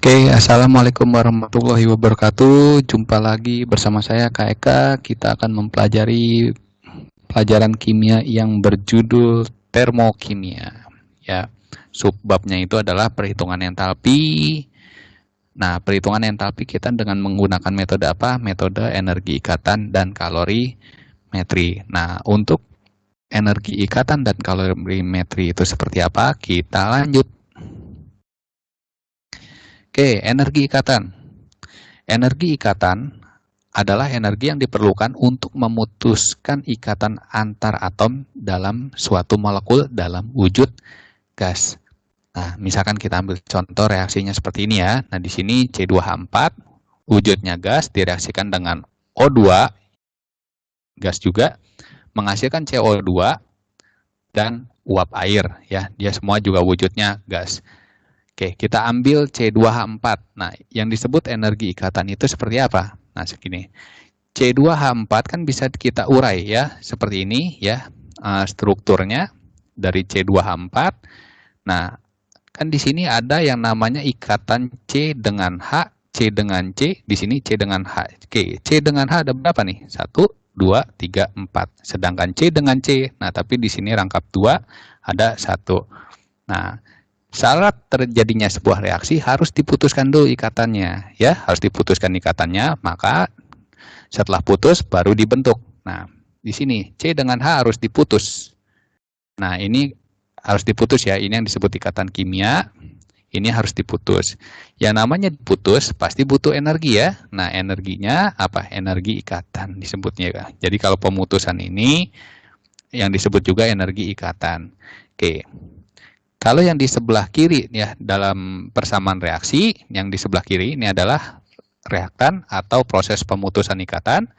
Oke, Assalamualaikum warahmatullahi wabarakatuh. Jumpa lagi bersama saya Kak Eka. Kita akan mempelajari pelajaran kimia yang berjudul termokimia. Ya, subbabnya itu adalah perhitungan entalpi. Nah, perhitungan entalpi kita dengan menggunakan metode apa? Metode energi ikatan dan kalorimetri. Nah, untuk energi ikatan dan kalorimetri itu seperti apa? Kita lanjut. Oke, energi ikatan. Energi ikatan adalah energi yang diperlukan untuk memutuskan ikatan antar atom dalam suatu molekul dalam wujud gas. Nah, misalkan kita ambil contoh reaksinya seperti ini ya. Nah, di sini C2H4, wujudnya gas, direaksikan dengan O2, gas juga, menghasilkan CO2 dan uap air ya. Dia semua juga wujudnya gas. Oke, kita ambil C2H4. Nah, yang disebut energi ikatan itu seperti apa? Nah, segini. C2H4 kan bisa kita urai ya, seperti ini ya, strukturnya dari C2H4. Nah, kan di sini ada yang namanya ikatan C dengan H, C dengan C, di sini C dengan H. Oke, C dengan H ada berapa nih? 1, 2, 3, 4. Sedangkan C dengan C, nah tapi di sini rangkap 2, ada 1. Nah, syarat terjadinya sebuah reaksi harus diputuskan dulu ikatannya, ya, harus diputuskan ikatannya, maka setelah putus baru dibentuk. Nah, di sini C dengan H harus diputus. Nah, ini harus diputus ya, ini yang disebut ikatan kimia, ini harus diputus. Yang namanya diputus pasti butuh energi ya. Nah, energinya apa? Energi ikatan disebutnya ya. Jadi kalau pemutusan ini yang disebut juga energi ikatan. Oke. Kalau yang di sebelah kiri ya dalam persamaan reaksi, yang di sebelah kiri ini adalah reaktan atau proses pemutusan ikatan,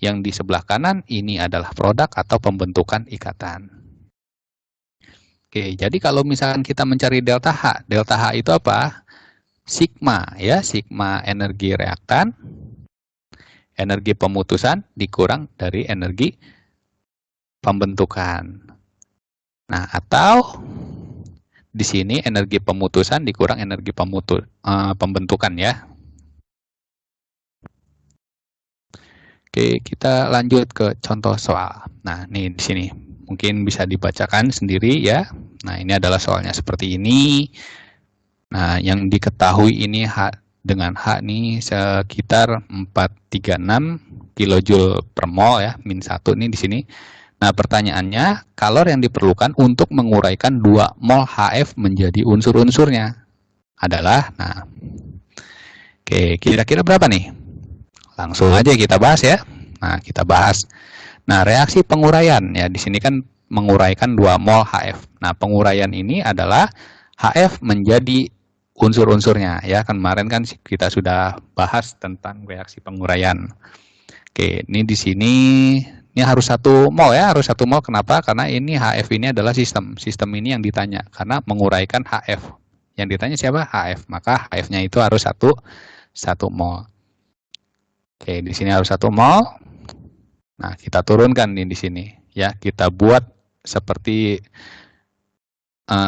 yang di sebelah kanan ini adalah produk atau pembentukan ikatan. Oke, jadi kalau misalkan kita mencari delta H itu apa? Sigma ya, sigma energi reaktan, energi pemutusan dikurang dari energi pembentukan. Nah, atau di sini energi pemutusan dikurang energi pembentukan ya. Oke, kita lanjut ke contoh soal. Nah, nih di sini mungkin bisa dibacakan sendiri ya. Nah, ini adalah soalnya seperti ini. Nah, yang diketahui ini H dengan H nih sekitar 436 kilojoule per mol ya, min 1 nih di sini. Nah, pertanyaannya, kalor yang diperlukan untuk menguraikan 2 mol HF menjadi unsur-unsurnya adalah, nah, oke, kira-kira berapa nih? Langsung aja kita bahas ya. Nah, kita bahas. Nah, reaksi penguraian, ya di sini kan menguraikan 2 mol HF. Nah, penguraian ini adalah HF menjadi unsur-unsurnya, ya. Kemarin kan kita sudah bahas tentang reaksi penguraian. Oke, ini di sini ini harus 1 mol ya, harus 1 mol. Kenapa? Karena ini HF ini adalah sistem. Sistem ini yang ditanya, karena menguraikan HF. Yang ditanya siapa? HF. Maka HF-nya itu harus 1 mol. Oke, di sini harus 1 mol. Nah, kita turunkan nih di sini. Ya, kita buat seperti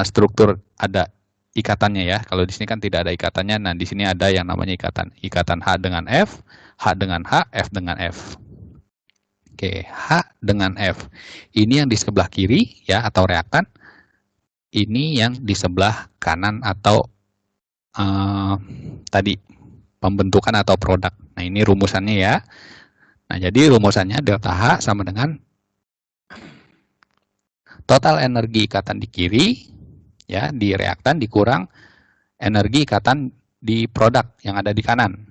struktur ada ikatannya ya. Kalau di sini kan tidak ada ikatannya. Nah, di sini ada yang namanya ikatan. Ikatan H dengan F, H dengan H, F dengan F. Oke, H dengan F. Ini yang di sebelah kiri ya atau reaktan. Ini yang di sebelah kanan atau tadi pembentukan atau produk. Nah, ini rumusannya ya. Nah, jadi rumusannya delta H sama dengan total energi ikatan di kiri ya, di reaktan dikurang energi ikatan di produk yang ada di kanan.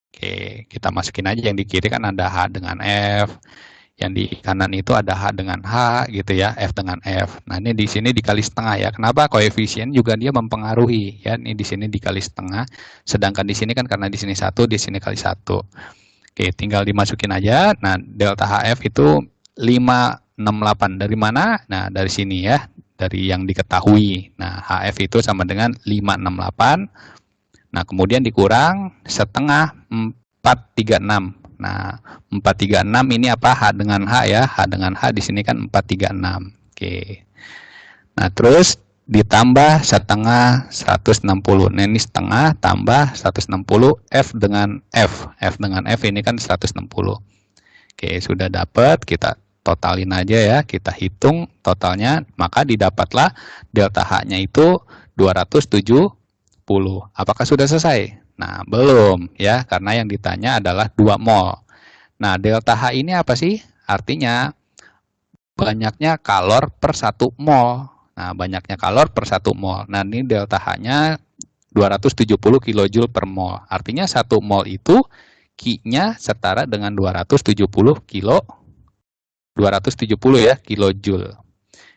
Oke, kita masukin aja yang di kiri kan ada H dengan F, yang di kanan itu ada H dengan H gitu ya, F dengan F. Nah, ini di sini dikali setengah ya. Kenapa? Koefisien juga dia mempengaruhi ya. Ini di sini dikali setengah, sedangkan di sini kan karena di sini 1, di sini kali 1. Oke, tinggal dimasukin aja. Nah, delta HF itu 568. Dari mana? Nah, dari sini ya, dari yang diketahui. Nah, HF itu sama dengan 568. Nah, kemudian dikurang setengah 436. Nah, 436 ini apa? H dengan H ya. H dengan H di sini kan 436. Oke. Nah, terus ditambah setengah 160. Nah, ini setengah tambah 160 F dengan F. F dengan F ini kan 160. Oke, sudah dapat. Kita totalin aja ya. Kita hitung totalnya. Maka didapatlah delta H-nya itu 270. Apakah sudah selesai? Nah, belum ya. Karena yang ditanya adalah 2 mol. Nah, delta H ini apa sih? Artinya banyaknya kalor per 1 mol. Nah, banyaknya kalor per 1 mol. Nah, ini delta H-nya 270 kJ per mol. Artinya 1 mol itu Q-nya setara dengan 270 ya, kilojoule.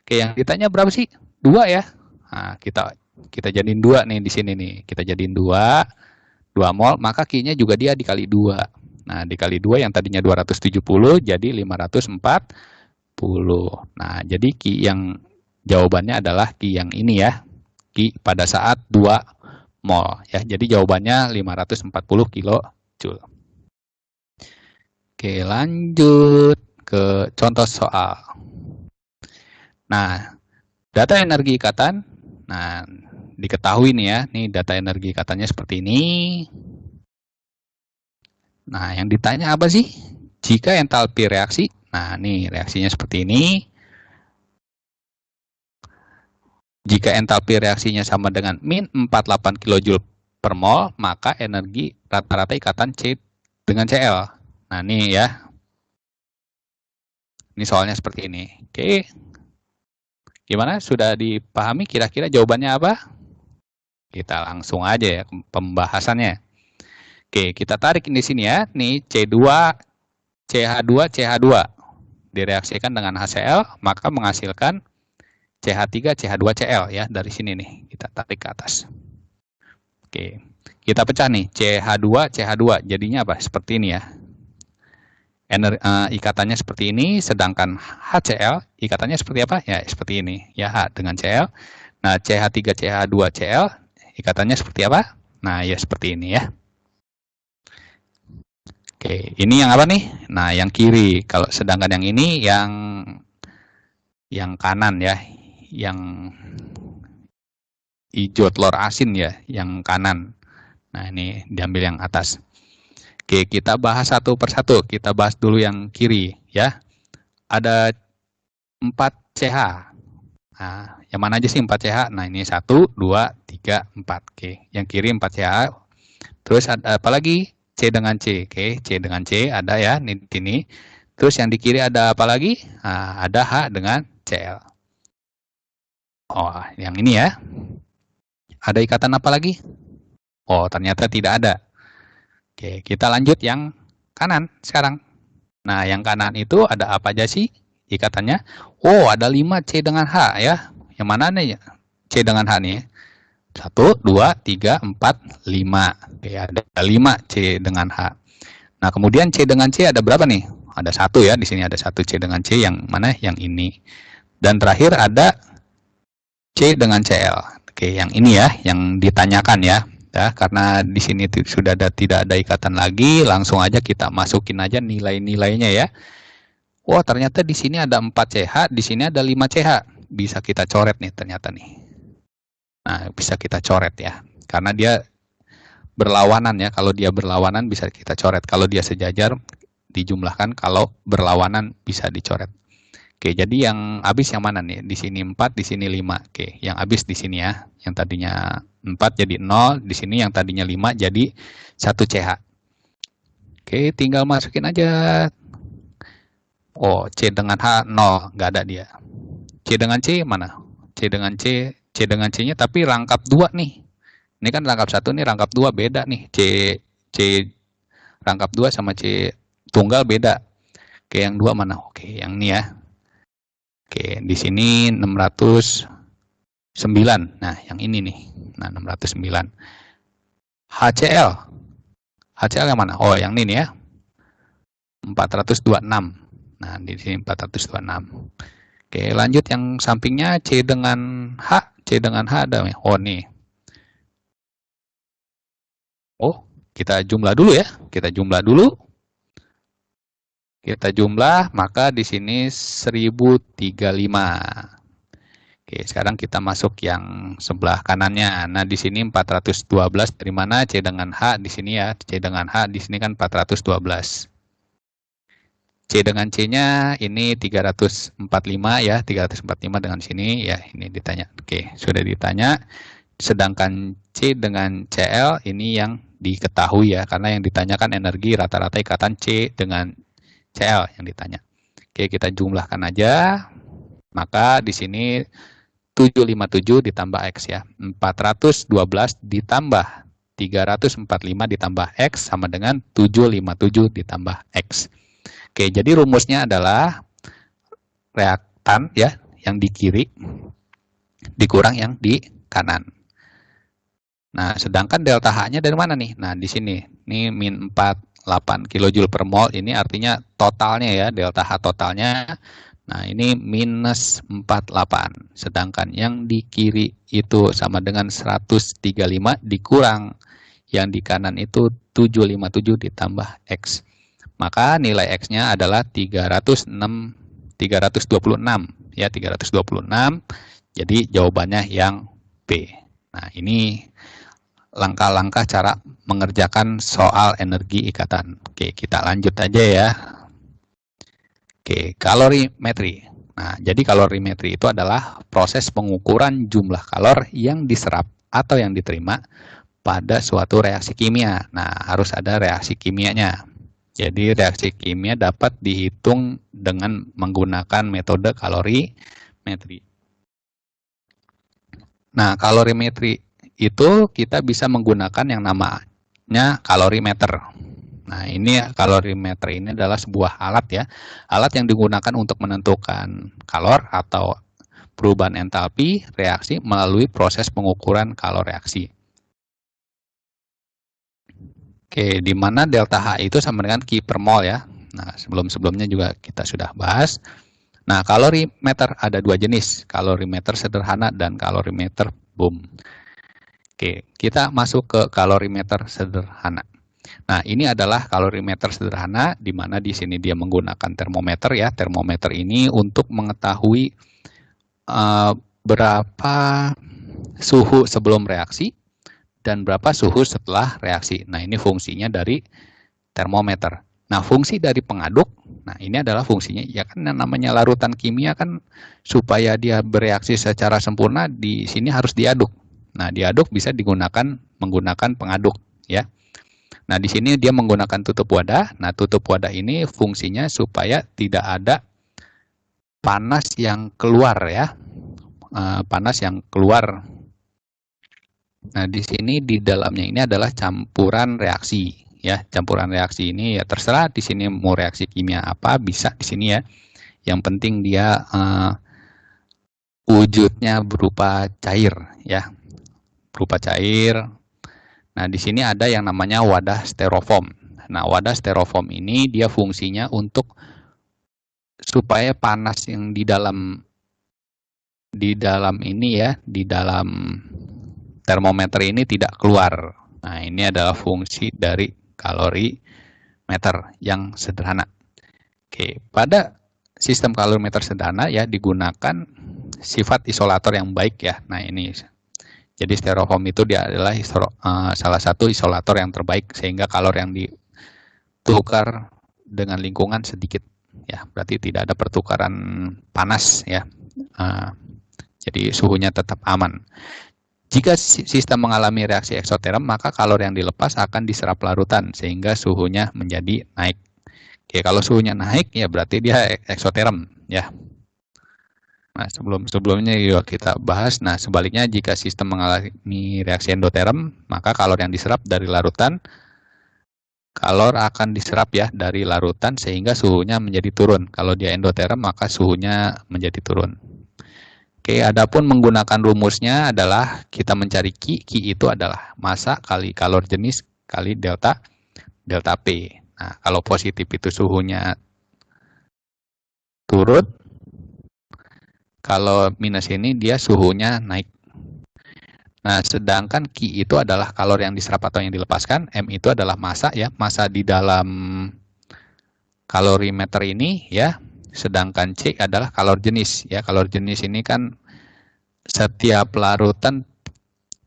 Oke, yang ditanya berapa sih? 2 ya. Nah, kita jadiin 2 nih di sini nih. Kita jadiin 2 mol, maka Q-nya juga dia dikali 2. Nah, dikali 2 yang tadinya 270 jadi 540. Nah, jadi Q yang jawabannya adalah Q yang ini ya. Q pada saat 2 mol ya. Jadi jawabannya 540 kilojoule. Oke, lanjut ke contoh soal. Nah, data energi ikatan. Nah, diketahui nih ya. Nih data energi ikatannya seperti ini. Nah, yang ditanya apa sih? Jika entalpi reaksi. Nah, nih reaksinya seperti ini. Jika entalpi reaksinya sama dengan min 48 kJ per mol, maka energi rata-rata ikatan C dengan Cl. Nah, ini ya. Ini soalnya seperti ini. Oke. Gimana? Sudah dipahami kira-kira jawabannya apa? Kita langsung aja ya pembahasannya. Oke, kita tarik di sini ya. Nih C2, CH2, CH2 direaksikan dengan HCl, maka menghasilkan CH3, CH2Cl ya, dari sini nih, kita tarik ke atas. Oke, kita pecah nih, CH2, CH2, jadinya apa? Seperti ini ya. Ikatannya seperti ini, sedangkan HCl, ikatannya seperti apa? Ya, seperti ini, ya, H dengan Cl. Nah, CH3, CH2Cl, ikatannya seperti apa? Nah, ya seperti ini ya. Oke, ini yang apa nih? Nah, yang kiri. Kalau sedangkan yang ini yang kanan ya. Yang hijau telur asin ya, yang kanan. Nah, ini diambil yang atas. Oke, kita bahas satu persatu. Kita bahas dulu yang kiri ya. Ada 4 CH. Nah, yang mana aja sih 4 CH? Nah, ini 1, 2, 3, 4. Oke, yang kiri 4 CH. Terus ada apa lagi? C dengan C. Oke, C dengan C ada ya, ini. Terus yang di kiri ada apa lagi? Nah, ada H dengan Cl. Oh, yang ini ya. Ada ikatan apa lagi? Oh, ternyata tidak ada. Oke, kita lanjut yang kanan sekarang. Nah, yang kanan itu ada apa aja sih ikatannya? Oh, ada 5 C dengan H ya. Yang mana nih C dengan H nih? 1, 2, 3, 4, 5. Oke, ada 5 C dengan H. Nah, kemudian C dengan C ada berapa nih? Ada 1 ya, di sini ada 1 C dengan C, yang mana? Yang ini. Dan terakhir ada C dengan Cl. Oke, yang ini ya, yang ditanyakan ya. Ya, karena di sini sudah tidak ada ikatan lagi, langsung aja kita masukin aja nilai-nilainya ya. Wah, ternyata di sini ada 4 CH, di sini ada 5 CH. Bisa kita coret nih ternyata nih. Nah, bisa kita coret ya. Karena dia berlawanan ya. Kalau dia berlawanan bisa kita coret. Kalau dia sejajar dijumlahkan, kalau berlawanan bisa dicoret. Oke, jadi yang habis yang mana nih? Di sini 4, di sini 5. Oke, yang habis di sini ya. Yang tadinya 4 jadi 0, di sini yang tadinya 5 jadi 1 CH. Oke, tinggal masukin aja. Oh, C dengan H 0, nggak ada dia. C dengan C mana? C dengan C-nya tapi rangkap 2 nih. Ini kan rangkap 1 nih, rangkap 2 beda nih. C rangkap 2 sama C tunggal beda. Oke, yang 2 mana? Oke, yang ini ya. Oke, di sini 609. Nah, yang ini nih. Nah, 609. HCl. HCl yang mana? Oh, yang ini nih ya. 426. Nah, di sini 426. Oke, lanjut yang sampingnya C dengan H. C dengan H ada. Oh, nih. Oh, kita jumlah dulu ya. Kita jumlah dulu. Kita jumlah, maka di sini 1035. Oke, sekarang kita masuk yang sebelah kanannya. Nah, di sini 412 dari mana? C dengan H di sini ya. C dengan H di sini kan 412. C dengan C-nya ini 345 ya. 345 dengan sini ya, ini ditanya. Oke, sudah ditanya. Sedangkan C dengan CL ini yang diketahui ya, karena yang ditanyakan energi rata-rata ikatan C dengan CL yang ditanya. Oke, kita jumlahkan aja. Maka di sini 757 ditambah X ya. 412 ditambah 345 ditambah X sama dengan 757 ditambah X. Oke, jadi rumusnya adalah reaktan ya, yang di kiri dikurang yang di kanan. Nah, sedangkan delta H-nya dari mana nih? Nah, di sini. Ini min 48 kJ per mol. Ini artinya totalnya ya, delta H totalnya. Nah, ini minus 48. Sedangkan yang di kiri itu sama dengan 135 dikurang yang di kanan itu 757 ditambah X. Maka nilai X-nya adalah 326 ya, 326. Jadi jawabannya yang B. Nah, ini langkah-langkah cara mengerjakan soal energi ikatan. Oke, kita lanjut aja ya. Oke, kalorimetri. Nah, jadi kalorimetri itu adalah proses pengukuran jumlah kalor yang diserap atau yang diterima pada suatu reaksi kimia. Nah, harus ada reaksi kimianya. Jadi, reaksi kimia dapat dihitung dengan menggunakan metode kalorimetri. Nah, kalorimetri itu kita bisa menggunakan yang namanya kalorimeter. Nah, ini kalorimeter ini adalah sebuah alat ya, alat yang digunakan untuk menentukan kalor atau perubahan entalpi reaksi melalui proses pengukuran kalor reaksi. Oke, di mana delta H itu sama dengan Ki per mol ya. Nah, sebelumnya juga kita sudah bahas. Nah, kalorimeter ada dua jenis, kalorimeter sederhana dan kalorimeter boom. Oke, kita masuk ke kalorimeter sederhana. Nah, ini adalah kalorimeter sederhana, di mana di sini dia menggunakan termometer ya. Termometer ini untuk mengetahui berapa suhu sebelum reaksi dan berapa suhu setelah reaksi. Nah, ini fungsinya dari termometer. Nah, fungsi dari pengaduk, nah ini adalah fungsinya, ya kan namanya larutan kimia kan supaya dia bereaksi secara sempurna, di sini harus diaduk. Nah, diaduk bisa digunakan menggunakan pengaduk ya. Nah, di sini dia menggunakan tutup wadah. Nah, tutup wadah ini fungsinya supaya tidak ada panas yang keluar ya. Panas yang keluar. Nah, di sini di dalamnya ini adalah campuran reaksi ya. Campuran reaksi ini ya terserah di sini mau reaksi kimia apa bisa di sini ya. Yang penting dia wujudnya berupa cair ya. Berupa cair. Nah, di sini ada yang namanya wadah styrofoam. Nah, wadah styrofoam ini dia fungsinya untuk supaya panas yang di dalam ini ya, di dalam termometer ini tidak keluar. Nah, ini adalah fungsi dari kalorimeter yang sederhana. Oke, pada sistem kalorimeter sederhana ya digunakan sifat isolator yang baik ya. Nah, ini jadi styrofoam itu dia adalah salah satu isolator yang terbaik sehingga kalor yang ditukar dengan lingkungan sedikit ya, berarti tidak ada pertukaran panas ya. Jadi suhunya tetap aman. Jika sistem mengalami reaksi eksoterm, maka kalor yang dilepas akan diserap larutan sehingga suhunya menjadi naik. Oke, kalau suhunya naik ya berarti dia eksoterm ya. Nah, sebelumnya juga kita bahas. Nah, sebaliknya jika sistem mengalami reaksi endoterm, maka kalor yang diserap dari larutan, kalor akan diserap ya dari larutan sehingga suhunya menjadi turun. Kalau dia endoterm, maka suhunya menjadi turun. Oke, adapun menggunakan rumusnya adalah kita mencari Ki. Ki itu adalah massa kali kalor jenis kali delta P. Nah, kalau positif itu suhunya turun. Kalau minus ini dia suhunya naik. Nah, sedangkan Ki itu adalah kalor yang diserap atau yang dilepaskan. M itu adalah massa ya, massa di dalam kalorimeter ini ya. Sedangkan C adalah kalor jenis ya. Kalor jenis ini kan setiap larutan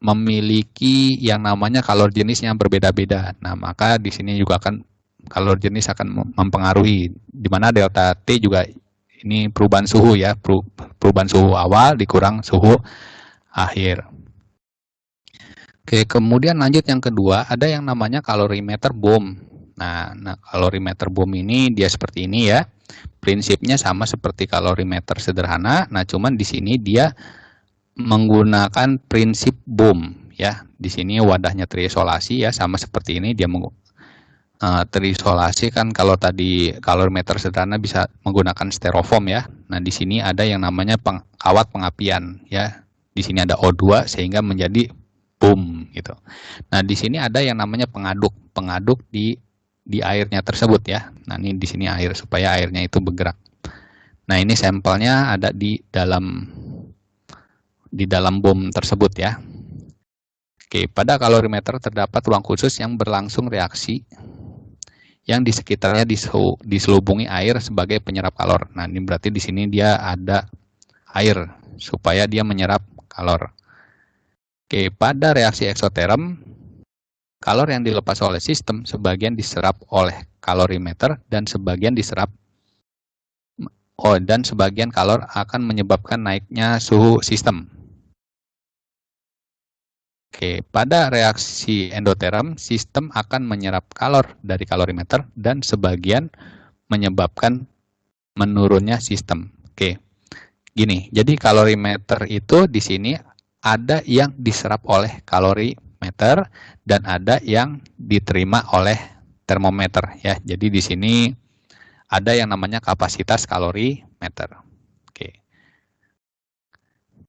memiliki yang namanya kalori jenis yang berbeda-beda. Nah, maka di sini juga akan kalori jenis akan mempengaruhi, di mana delta T juga ini perubahan suhu ya, perubahan suhu awal dikurang suhu akhir. Oke, kemudian lanjut yang kedua, ada yang namanya kalorimeter BOM. Nah, kalorimeter BOM ini dia seperti ini ya. Prinsipnya sama seperti kalorimeter sederhana. Nah, cuman di sini dia menggunakan prinsip BOM ya. Di sini wadahnya terisolasi ya, sama seperti ini dia terisolasi kan. Kalau tadi kalorimeter sederhana bisa menggunakan styrofoam ya. Nah, di sini ada yang namanya kawat pengapian ya. Di sini ada O2 sehingga menjadi BOM gitu. Nah, di sini ada yang namanya pengaduk di airnya tersebut ya. Nah, ini di sini air supaya airnya itu bergerak. Nah, ini sampelnya ada di dalam BOM tersebut ya. Oke, pada kalorimeter terdapat ruang khusus yang berlangsung reaksi yang di sekitarnya diselubungi air sebagai penyerap kalor. Nah, ini berarti di sini dia ada air supaya dia menyerap kalor. Oke, pada reaksi eksoterm, kalor yang dilepas oleh sistem sebagian diserap oleh kalorimeter dan sebagian sebagian kalor akan menyebabkan naiknya suhu sistem. Oke, pada reaksi endoterm, sistem akan menyerap kalor dari kalorimeter dan sebagian menyebabkan menurunnya sistem. Oke, gini, jadi kalorimeter itu di sini ada yang diserap oleh kalorimeter dan ada yang diterima oleh termometer ya. Jadi di sini ada yang namanya kapasitas kalorimeter.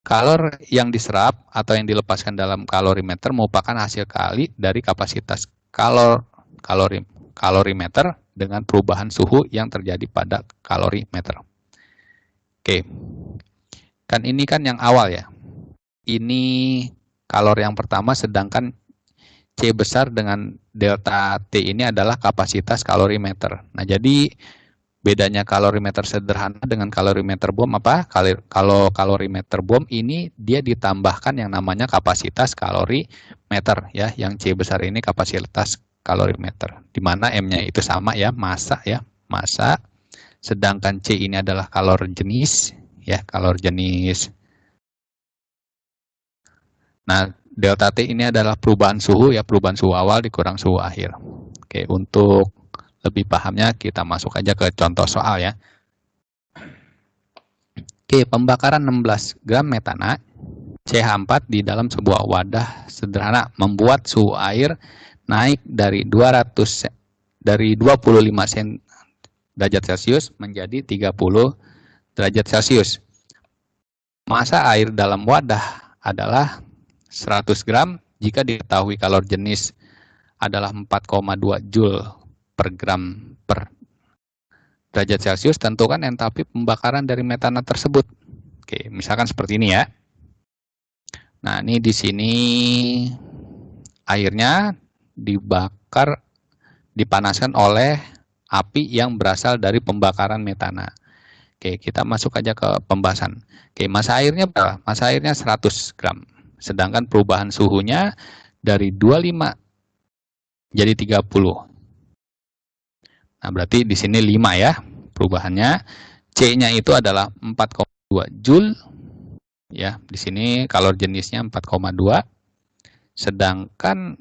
Kalor yang diserap atau yang dilepaskan dalam kalorimeter merupakan hasil kali dari kapasitas kalorimeter dengan perubahan suhu yang terjadi pada kalorimeter. Oke, kan ini kan yang awal ya. Ini kalor yang pertama, sedangkan C besar dengan delta T ini adalah kapasitas kalorimeter. Nah, jadi bedanya kalorimeter sederhana dengan kalorimeter BOM apa? Kalau kalorimeter BOM ini dia ditambahkan yang namanya kapasitas kalorimeter ya, yang C besar ini kapasitas kalorimeter. Di mana M-nya itu sama ya, massa ya, massa. Sedangkan C ini adalah kalor jenis ya, kalor jenis. Nah, delta T ini adalah perubahan suhu ya, perubahan suhu awal dikurang suhu akhir. Oke, untuk lebih pahamnya kita masuk aja ke contoh soal ya. Oke, pembakaran 16 gram metana CH4 di dalam sebuah wadah sederhana membuat suhu air naik dari 25 derajat Celcius menjadi 30 derajat Celcius. Massa air dalam wadah adalah 100 gram jika diketahui kalor jenis adalah 4,2 Joule per gram per derajat Celcius, tentukan entalpi pembakaran dari metana tersebut. Oke, misalkan seperti ini ya. Nah, ini di sini airnya dibakar, dipanaskan oleh api yang berasal dari pembakaran metana. Oke, kita masuk aja ke pembahasan. Oke, massa airnya berapa? Massa airnya 100 gram. Sedangkan perubahan suhunya dari 25 jadi 30. Nah, berarti di sini 5 ya perubahannya. C-nya itu adalah 4,2 Joule. Ya, di sini kalor jenisnya 4,2. Sedangkan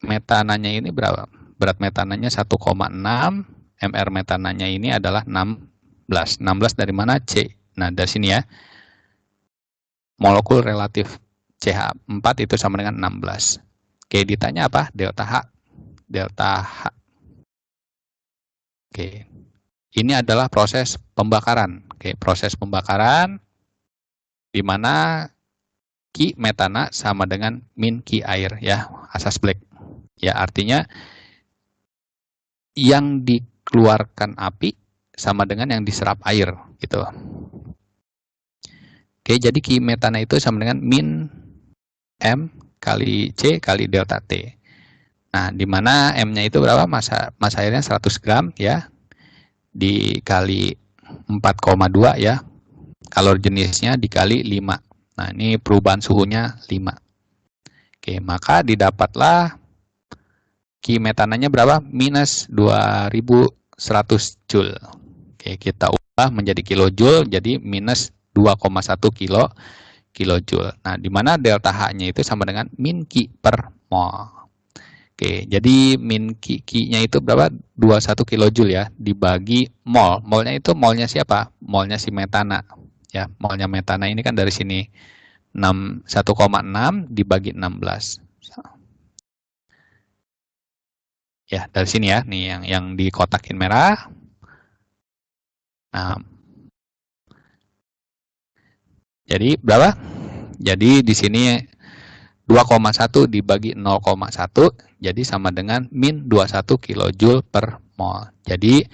metananya ini berapa? Berat metananya 1,6, mR metananya ini adalah 16. 16 dari mana? C. Nah, dari sini ya. Molekul relatif CH4 itu sama dengan 16. Oke, ditanya apa? Delta H. Delta H. Oke, ini adalah proses pembakaran. Oke, proses pembakaran di mana Ki metana sama dengan min Ki air ya, asas Black. Ya, artinya yang dikeluarkan api sama dengan yang diserap air gitu. Oke, jadi Ki metana itu sama dengan min M kali C kali delta T. Nah, di mana M-nya itu berapa? Massa airnya 100 gram ya, dikali 4,2 ya, kalor jenisnya dikali 5. Nah, ini perubahan suhunya 5. Oke, maka didapatlah Q metananya berapa? Minus 2100 Joule. Oke, kita ubah menjadi kilojoule, jadi minus 2,1 kilojoule. Nah, di mana delta H-nya itu sama dengan min Q per mol. Oke, jadi min Q-nya itu berapa? 21 kilojoule ya, dibagi mol. Molnya itu molnya siapa? Molnya si metana. Ya, molnya metana ini kan dari sini 1,6 dibagi 16. Ya, dari sini ya, nih yang dikotakin merah. Nah, jadi berapa? Jadi di sini 2,1 dibagi 0,1, jadi sama dengan min 21 kilojoule per mol. Jadi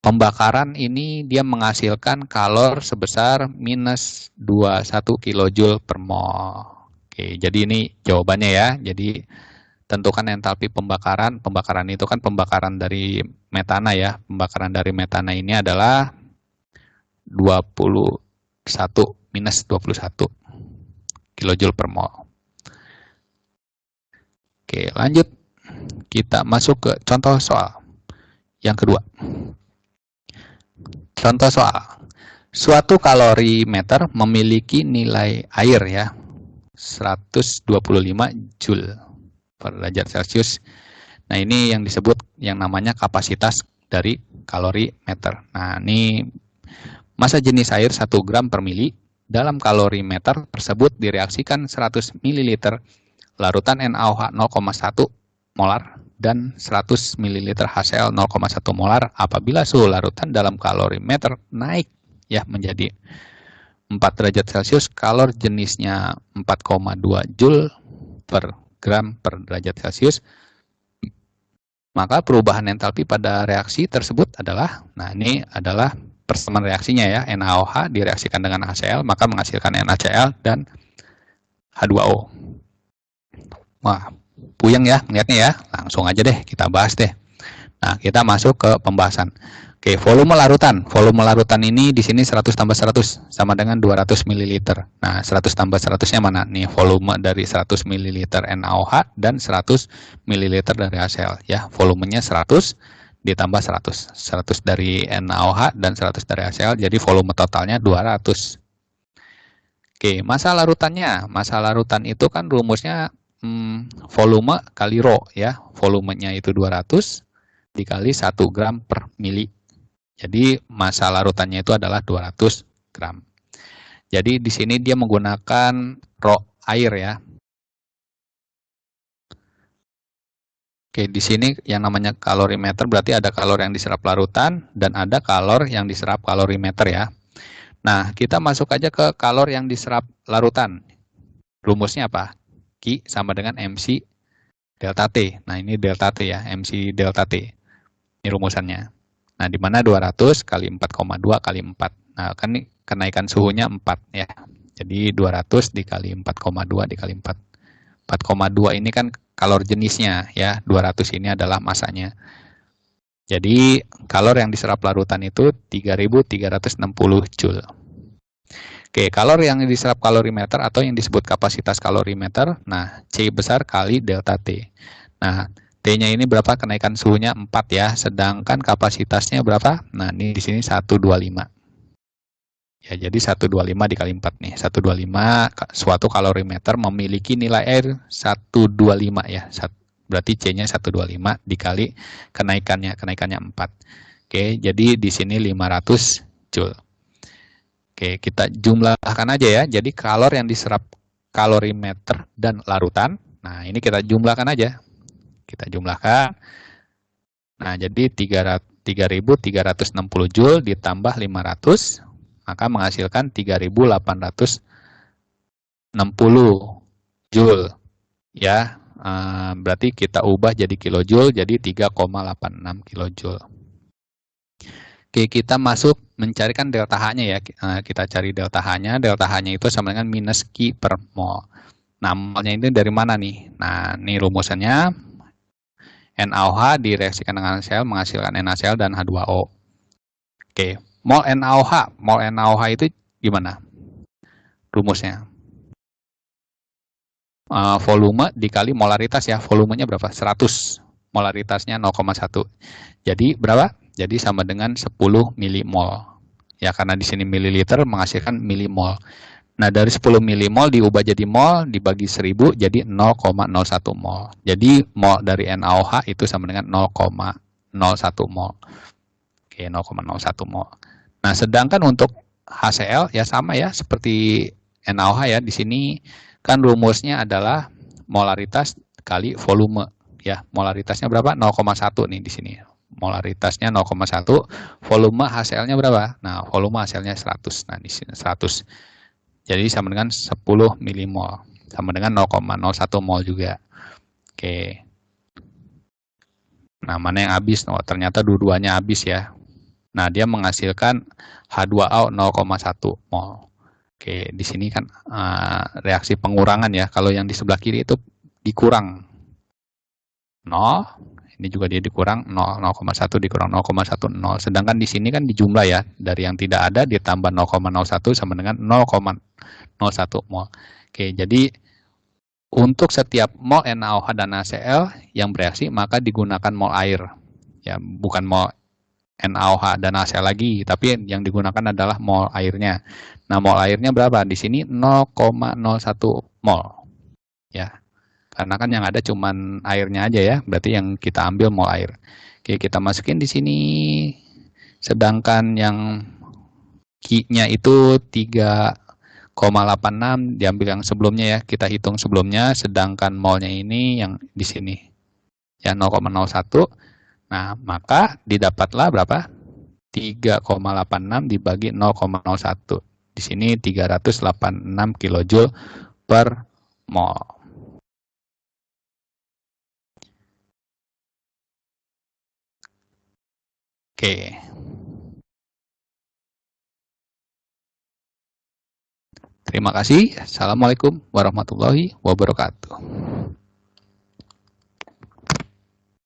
pembakaran ini dia menghasilkan kalor sebesar minus 21 kilojoule per mol. Oke, jadi ini jawabannya ya. Jadi tentukan entalpi pembakaran. Pembakaran itu kan pembakaran dari metana ya. Pembakaran dari metana ini adalah 21 minus 21 kilojoule per mol. Oke, lanjut. Kita masuk ke contoh soal yang kedua. Contoh soal. Suatu kalorimeter memiliki nilai air ya 125 Joule per derajat Celcius. Nah, ini yang disebut yang namanya kapasitas dari kalorimeter. Nah, ini massa jenis air 1 gram per mili. Dalam kalorimeter tersebut direaksikan 100 ml larutan NaOH 0,1 molar dan 100 ml HCl 0,1 molar apabila suhu larutan dalam kalorimeter naik ya menjadi 4 derajat Celcius, kalor jenisnya 4,2 Joule per gram per derajat Celcius, maka perubahan entalpi pada reaksi tersebut adalah, nah ini adalah persamaan reaksinya ya, NaOH direaksikan dengan HCl, maka menghasilkan NaCl dan H2O. Wah, puyeng ya melihatnya ya, langsung aja deh kita bahas deh. Nah, kita masuk ke pembahasan. Oke, volume larutan. Volume larutan ini di sini 100 tambah 100 sama dengan 200 ml. Nah, 100 tambah 100-nya mana? Nih, volume dari 100 ml NaOH dan 100 ml dari HCl ya. Volumenya 100 ditambah 100. 100 dari NaOH dan 100 dari HCl, jadi volume totalnya 200. Oke, massa larutannya. Massa larutan itu kan rumusnya volume kali rho ya. Volumenya itu 200 dikali 1 gram per mili. Jadi massa larutannya itu adalah 200 gram. Jadi di sini dia menggunakan rho air ya. Oke, di sini yang namanya kalorimeter berarti ada kalor yang diserap larutan dan ada kalor yang diserap kalorimeter ya. Nah, kita masuk aja ke kalor yang diserap larutan. Rumusnya apa? Q sama dengan MC delta T. Nah, ini delta T ya, MC delta T. Ini rumusannya. Nah, di mana 200 kali 4,2 kali 4. Nah, kan ini kenaikan suhunya 4 ya. Jadi 200 dikali 4,2 dikali 4. 4,2 ini kan kalor jenisnya ya. 200 ini adalah masanya. Jadi kalor yang diserap larutan itu 3360 Joule. Oke, kalor yang diserap kalorimeter atau yang disebut kapasitas kalorimeter. Nah, C besar kali delta T. Nah, T-nya ini berapa? Kenaikan suhunya 4 ya, sedangkan kapasitasnya berapa? Nah, ini di sini 125. Ya, jadi 125 dikali 4 nih. 125 suatu kalorimeter memiliki nilai air 125 ya. Berarti C-nya 125 dikali kenaikannya 4. Oke, jadi di sini 500 Joule. Oke, kita jumlahkan aja ya. Jadi kalor yang diserap kalorimeter dan larutan. Nah, ini kita jumlahkan aja. Kita jumlahkan. Nah, jadi 3360 Joule ditambah 500, maka menghasilkan 3860 Joule. Ya, berarti kita ubah jadi kilojoule, jadi 3,86 kilojoule. Oke, kita masuk mencarikan delta H-nya ya. Kita cari delta H-nya. Delta H-nya itu sama dengan minus Q per mol. Nah, molnya ini dari mana nih? Nah, ini rumusannya. NaOH direaksikan dengan HCl menghasilkan NaCl dan H2O. Oke, mol NaOH. Mol NaOH itu gimana? rumusnya. Volume dikali molaritas ya, volumenya berapa? 100, molaritasnya 0,1. Jadi berapa? Jadi sama dengan 10 milimol. Ya, karena di sini mililiter menghasilkan milimol. Nah, dari 10 milimol diubah jadi mol, dibagi 1000 jadi 0,01 mol. Jadi mol dari NaOH itu sama dengan 0,01 mol. Oke, 0,01 mol. Nah, sedangkan untuk HCl ya sama ya, seperti NaOH ya. Di sini kan rumusnya adalah molaritas kali volume ya. Molaritasnya berapa? 0,1 nih di sini. Molaritasnya 0,1, volume HCl-nya berapa? Nah, volume HCl-nya 100. Nah, di sini 100. Jadi sama dengan 10 milimol. Sama dengan 0,01 mol juga. Oke. Nah, mana yang habis? Oh, ternyata dua-duanya habis ya. Nah, dia menghasilkan H2O 0,1 mol. Oke, di sini kan reaksi pengurangan ya. Kalau yang di sebelah kiri itu dikurang 0, ini juga dia dikurang 0,1 dikurang 0,10. Sedangkan di sini kan dijumlah ya. Dari yang tidak ada ditambah 0,01 sama dengan 0,01 mol. Oke, jadi untuk setiap mol NaOH dan HCl yang bereaksi maka digunakan mol air. Ya, bukan mol NaOH dan HCl lagi, tapi yang digunakan adalah mol airnya. Nah, mol airnya berapa? Di sini 0,01 mol. Ya. Karena kan yang ada cuman airnya aja ya, berarti yang kita ambil mol air. Oke, kita masukin di sini. Sedangkan yang Q-nya itu 3,86 diambil yang sebelumnya ya, kita hitung sebelumnya, sedangkan molnya ini yang di sini. Ya, 0,01. Nah, maka didapatlah berapa? 3,86 dibagi 0,01. Di sini 386 kilojoule per mol. Oke. Terima kasih. Assalamualaikum warahmatullahi wabarakatuh.